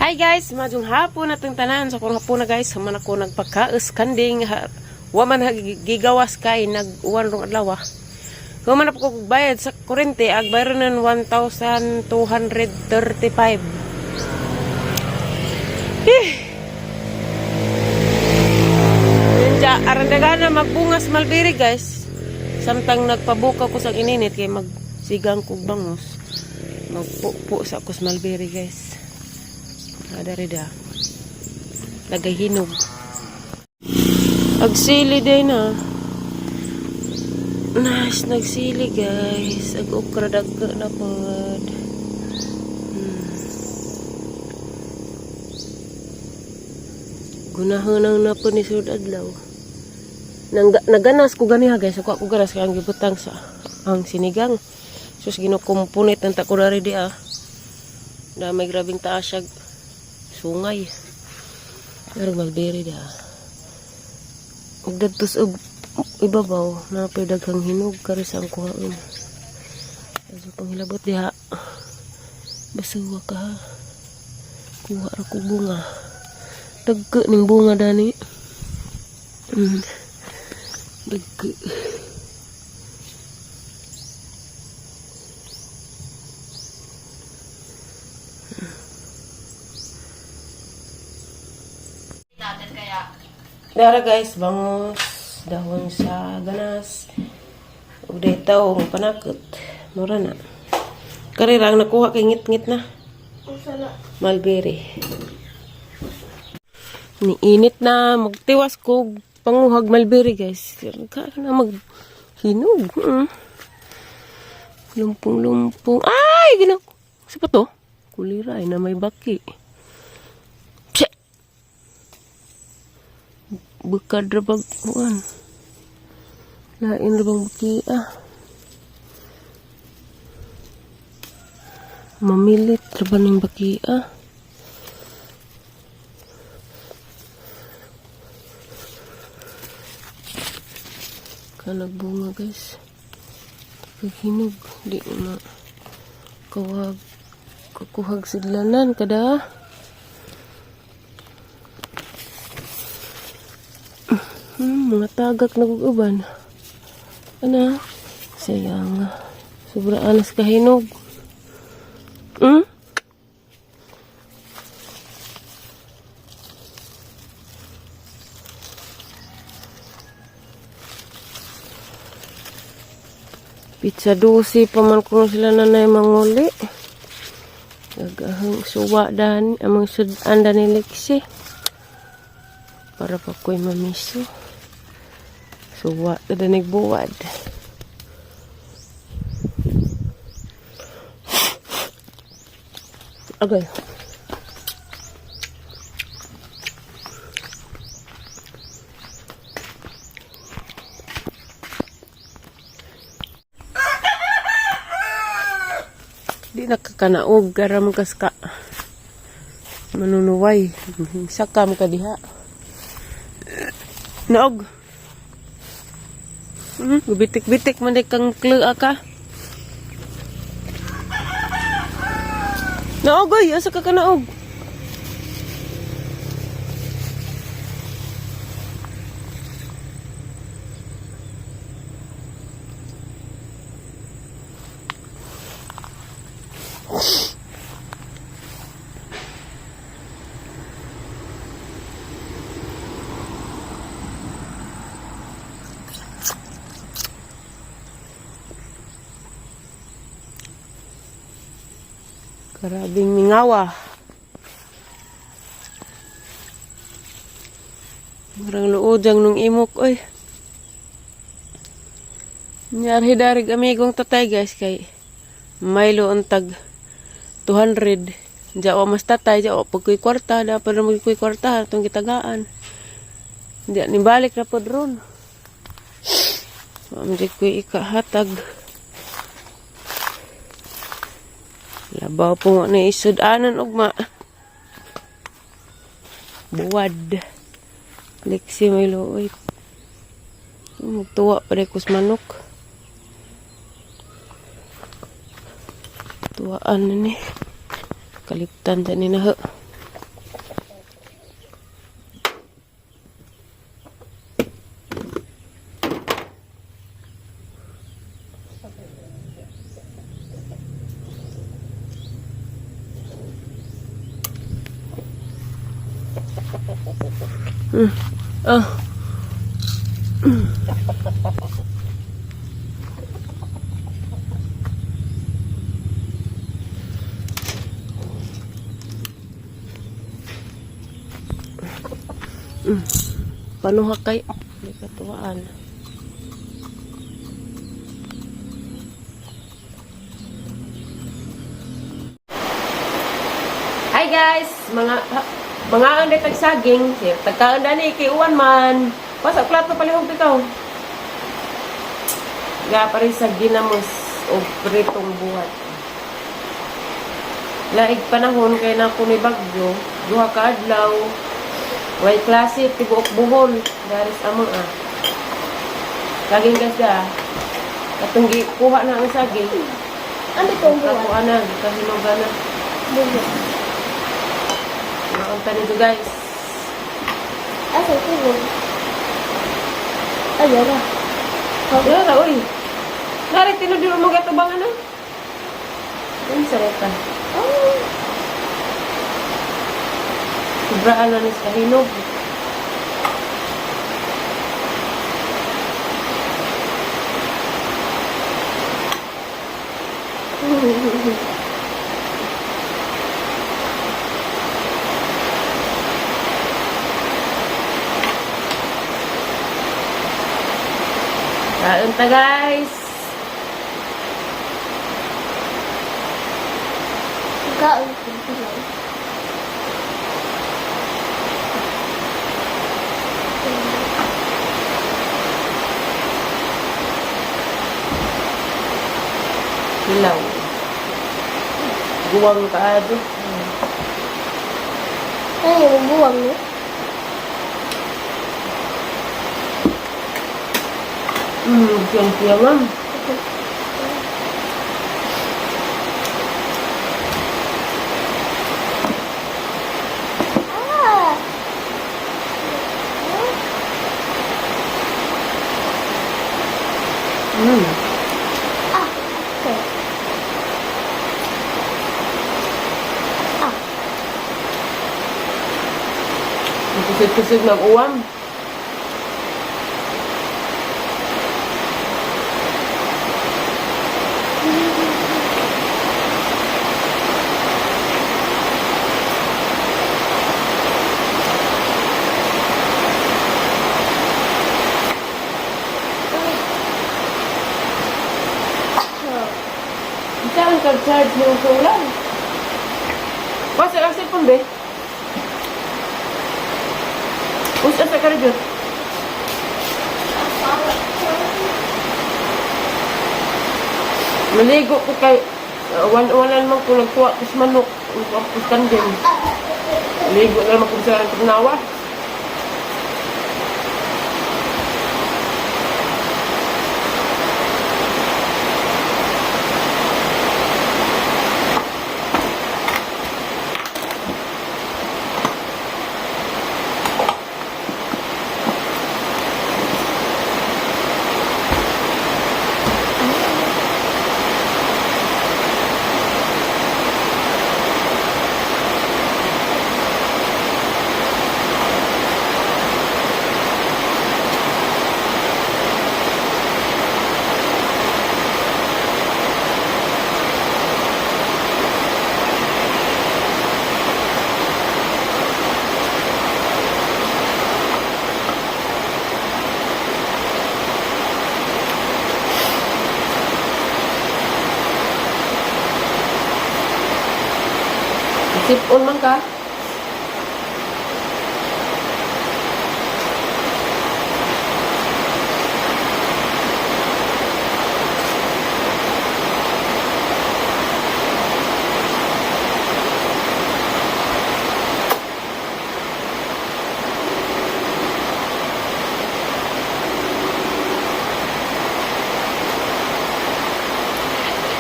Hi guys, majung hapon natong tanan. So kung hapon na guys, man ako nagpakaus kanding waman gigawas kay nag-uwan rong adlaw. Human ako bayad sa kurente ag bayranan 1,235. Ninja arandagana magbungas malbiri guys. Samtang nagpabuka ko sa ininit kay magsigang kog bangos. Magpupo sa kus malbiri guys. Ada reda. Lagay hinog. Agsili day na. Nice, nagsili guys. Ag-okra dagka na pad. Gunahon ang napon ni Sud adlaw. Naganas ko ganiha guys. Ako ganas kay ang gibutang sa ang sinigang. Sus ginokomponent ang takurari di ah. Na may grabing taas siya sungay. Pero malberi da. Magdadtos og ibabaw na pedaghang hinog karis ang kuhaon. Aso panghilabot diha. Basuwa ka ha. Kuha ra ko bunga. Dagko ning bunga dani. Dagko. Dara guys, bangus, dahon sa ganas, ug daytaw ang panakot. Mura na. Karirang nakuha kay ngit-ngit na. Mulberry. Niinit na, magtiwas ko panguhag mulberry guys. Kaya na maghinog. Lumpong-lumpong. Ay! Ginaw! Sipa to? Kuliray na may baki. Bukad rabag buwan. Lain rabang baki Mamilit rabang ng baki Kanag bunga guys. Paghinog. Di na kawag. Kakuhag sidlanan kada. Mga tagak na guguban. Ano? Sayang. Sobra anas kahinog. Pizza dosi paman kung sila nanay manguli. Gagahang suwa dan amang sudan dan eleksi. Para pa ko'y mamiso. Suwa so, na nagbuwad. Okay. Di nakakanaog garam kaska. Manunuway. Sakam ka diha. Naog. Bitik-bitik man kang klea ka. Naog ay, asa ka naog? Karabing mingawa. Marang luodang nung imok, oy. Nyarhi darig amigong tatay guys kay Milo ang tag 200. Jawa mas tatay, jawa pagkuy kwarta, dapat na magkuy kwarta itong gitagaan. Hindi ni balik na po ron. Mamjik kuy ikahatag. Labaw po nga na isudanan ugma. Buwad. Liksi may looy. Magtuwa pa rin kus manok. Tuwaan na ni. Kaliptan ta ni na ho. Ah. Panuha kay di katuwaan. Hi guys, mga anday tag saging, tagkaan dani kay uwan man. Pasak plato palihog ikaw. Ga pare sa ginamos o pritong buhat. Laig panahon kay na ko ni bagyo, duha ka adlaw. Way klase tibuok buhol, garis amo ah. Saging guys da. Katong kuha na ang saging. Ano itong buwan? Kuha na, kahinuga na. Buwan. Naunta nito guys. Asa ito buwan? Ay, yara. Yara, uy. Nari, tinudiro mo gatubangan na. Ang sarita. Oh. Sobraan na nis kahinog. Kain ta guys. Kain ko lang. Hilaw. Guwang kaado. Ay, yung buwan mo. Siya ma'am. Ah! Ah! Okay. Ah! Kusig-kusig ng uwam. Saan ka-charge ng solar? Basta ang cellphone, be? Usa sa karajot. Maligo ko kay wan-wanan man ko nagtuwa kus manok. Kus kandeng. Maligo na naman ko sa pagnawa. Sip-on man ka.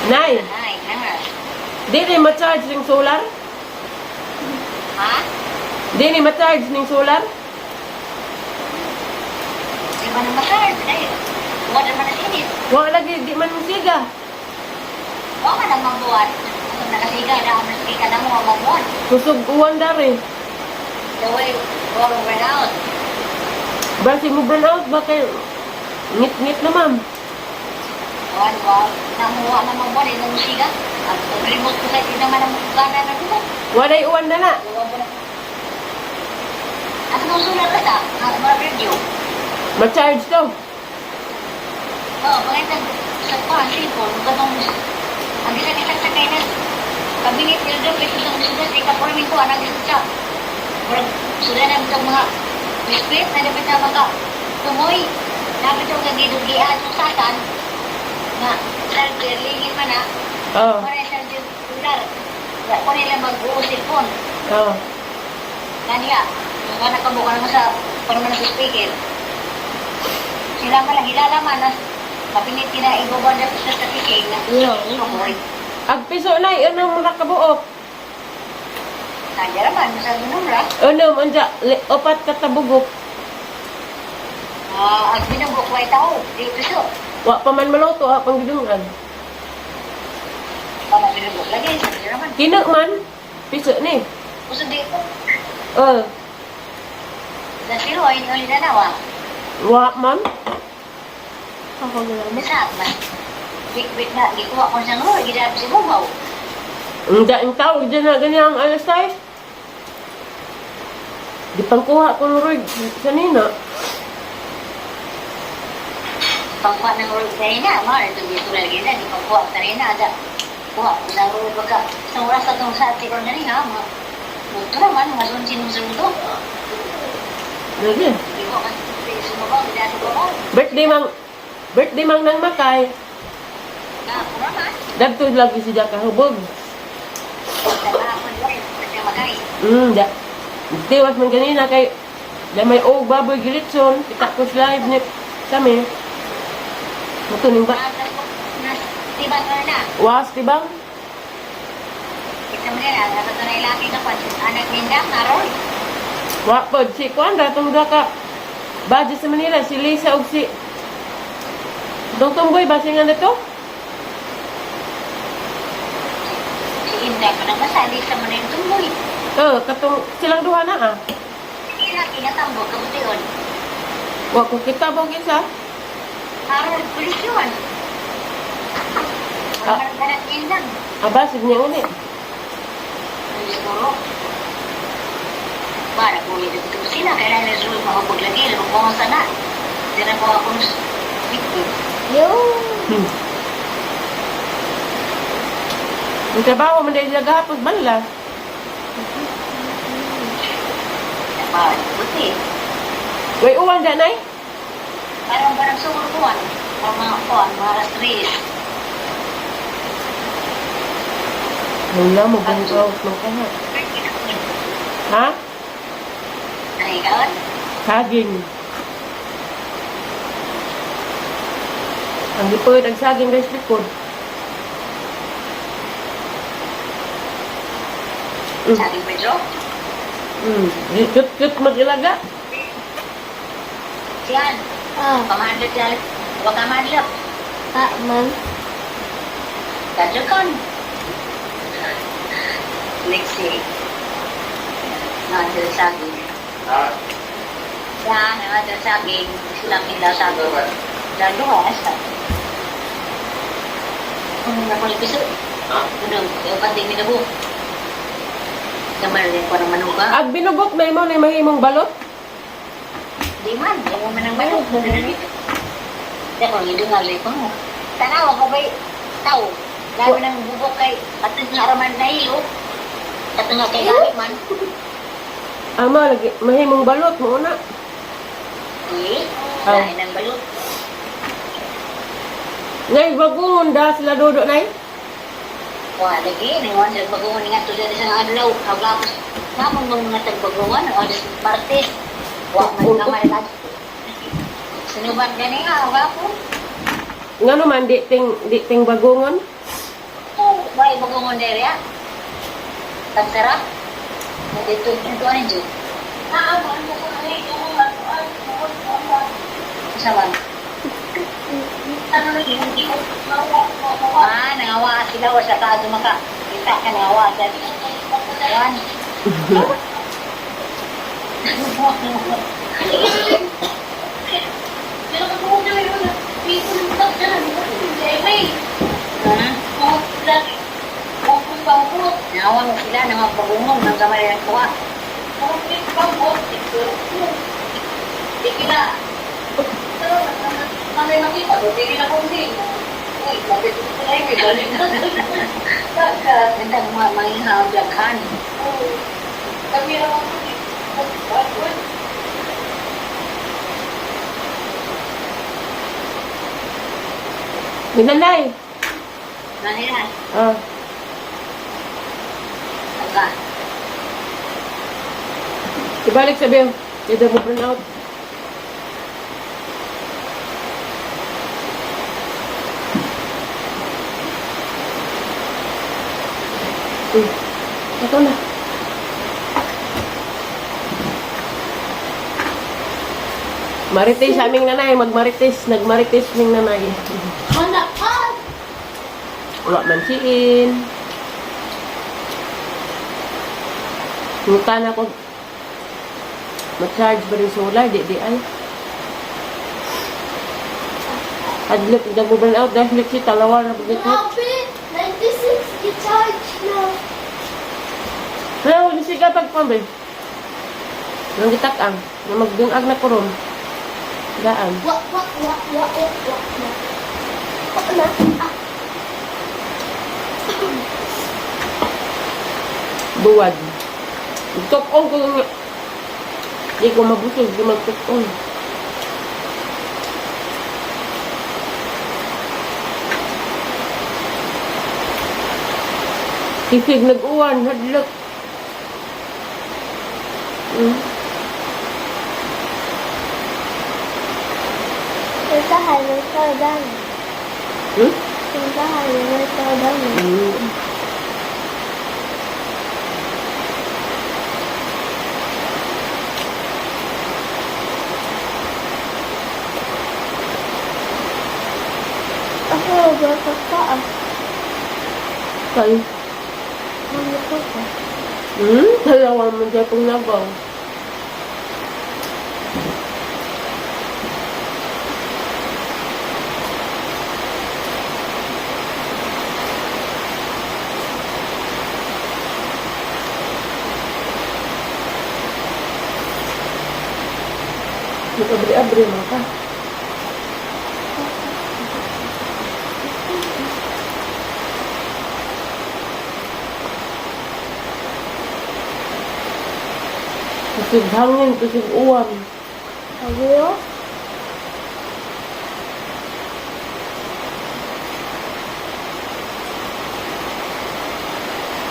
Nay, Ay, camera. di rin ma-charge ng solar? Ha? Di rin ma-charge ng solar? Di ba naman hard? Ay, huwag naman na sinit. Wala lagi, di man siga. Huwag ka nang magbuhat. Kung nakasiga na, ang nasiga na mo, ang magbuhat. Kusog uwan dari. the way all went out. Basi mo burn out ba kayo? Ngit-ngit na ma'am. Kawan ko, namuha na mabuhay ng musika. At remote ko kahit di naman ang magkana na dito. Waday uwan na na. At nung sulat ka ta, mga radio. Ma-charge to. Oo, pagkita sa kuhan, cellphone, ganun, ang isa-isa sa kainan, kabinet nila doon, ito sa sulat, ikapormin ko, anang isa siya. Sudah na itong mga biskuit, na dapat na mga tumoy, dapat itong kagidugian yung sakan, na charger, lingin man na, Oo. kung na charger, ular, kung nila mag-uo cellphone, Oo. kaniya, yung mga nakabuka naman sa, parang man sa speaker, sila pala, hilalaman na, kabinet nila, ibabang na sa statistic na, tumoy. Ag piso na, ano mo nakabuok? Nandiyan naman, sa ginumra. Ano, manja, opat katabugok. Ang binubok, may tao. Dito siya. Wa pa man maluto ha, pang gidungan. Para binubok lagi, nandiyan naman. Kina man, piso ni. Gusto dito. Sa silo, ay hindi ulit na nawa. Wa man. Ako na Bisa, man. Big na, gikuha ko siyang roy, gidap si Bumaw. Ang daing tawag dyan na ganyan ang alas tayo. Di pang kuha ko ng roy sa nina. Pangkuha ng roy sa ina, mga ito dito lagi na, di pangkuha sa ina, ada. Kuha ko sa roy baka. Sa oras sa itong sa atikon na rin, ha, mga. Muto naman, mga sunsin mo sa muto. Lagi. Di ko, kasi sumabaw, gidap ko ba? Birthday mang nang makay. Ako naman. Dagto lagi si Jaka hubog. Sa kahapon lang, kasi magay. Da. Tiwas man ganina kay damay og baboy gilitson, kita ko sa live ni kami. Mutuning ba? Diba ka na? Was tibang? Kita mo nila, nasa na ilaki ka pa. Anak nindang, naroon. Wa pod si kuan ratong duha ka. Baje sa Manila si Lisa og si Dong Tomboy basingan dito? Si Inday pa nang masali sa mga yung tumboy. Katong silang duha na ah. Ilaki na tambo, kabutiyon. Wa ko kita bog isa. Naroon, pulis yun. Ah. Ang anak nindang. Aba sig niya uni. Siguro. Para kung hindi ito sila, kailangan na sulit makapag lagi, lumabang sa na. Hindi na po ako victim. Yun. Ang trabaho man dahil gahapon bala. Buti. Way uwan dyan ay? Parang sumur kuwan. Ang mga kuwan, mga alas 3. Wala mo ba yung out ng kaha? Ha? Ay, kawan? Saging. Ang lipoy, nagsaging guys likod. Sabi Pedro? Cute mag-ilaga. Siyan. Pamadlot yan. Huwag ka madlot. Ma'am. Kadyo kon. Lexi. Nandiyan saging. Yan, nandiyan saging. Silang nila saging. Lalo ka, asa. Kung nakulipiso. Unang, yung pati minabu. Naman rin ko ng manuka. Ag binubok na imo na mahimong balot. Di man, di mo man ang bayo. Di ako, hindi nga rin ko mo. Tanawa ko ba'y tao. Dami ng bubok kay patid nga raman na iyo. Kato nga kay gamit man. Ama lagi mahimong balot mo na. Eh, dahil ng balot. Ngay bagungon da sila dodo nay. Wah, lagi, naiwan sa bagungan nga to sa isang adlaw. Kagapos, namang mga tagbagungan, o alas Martes. Wah, may naman na. Sinubat gani nga, kagapos. Ngano man di ting bagungon. Oh, may bagungan dere ya. Tagsara. Dito ano dito. Saban. Nangawa sila o sa kaso maka. Kita ka nangawa sa. Yan. Nawan sila na mga pagungong ng gamay ng tuwa. Hindi na. Nanay makita, hindi na kong din. Uy, bakit ito na yung galing na? Bakit? Hindi mo mahihaw daghan. Kami lang ako din. Minanay. Nanay na. Ah. Aga. Ibalik sabi. Hindi mo burn out. Ito na. Marites sa aming nanay. Magmarites. Nagmarites ng nanay. Anak ka! Wala man siin. Mutan ako. Ma-charge ba rin solar? Di ay. Adlip. Nag-burn out. Dahil si talawar na bagay. Grabe! 96 i-charge na. Pero, hindi siya pagpambil. Nang gitak-ang. Na magdungag na kurom. Daan. Wak. Na. Ah. Buwad. Top-on ko nga. Hindi ko mabusog. Hindi mag-top-on. Sisig nag-uwan. Hadlok. Puntahan mo ito dami. Hmm? Puntahan mo ito dami. Ako, bakit ka ah? Kayo. Ano ko ka? Dalawa man dyan pong nabaw. Abri-abri mo ka. Kusig hangin, kusig uwan. Ayaw?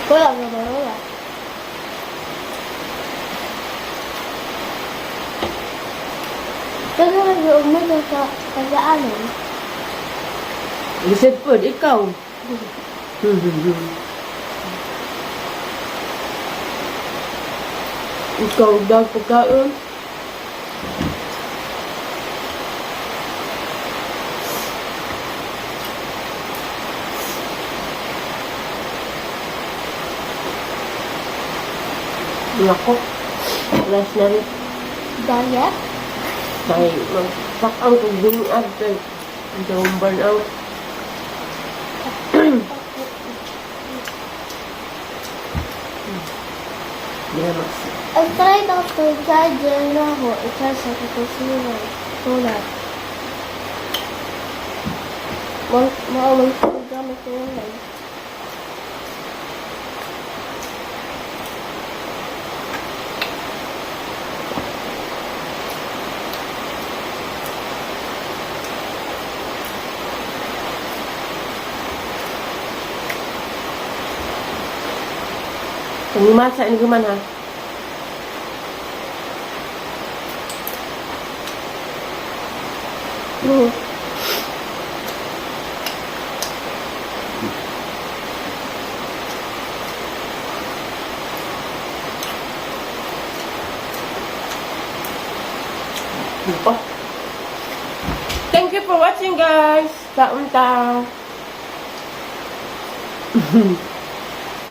Wala naman, wala. Pero nag-uog mo na sa pagdaanan. Lisod po, ikaw. Ikaw daw pagkaon. Nako. Last na rin. Diet? Dahil mag-pack ang tubing after. Hindi akong burn out. Yes. Ang try na ito, charger na ako. I-charge ako ito siya. Solar. Maawag ko gamit ko yun lang. Kung masa ini gimana? Lupa. Thank you for watching, guys. Kaunta.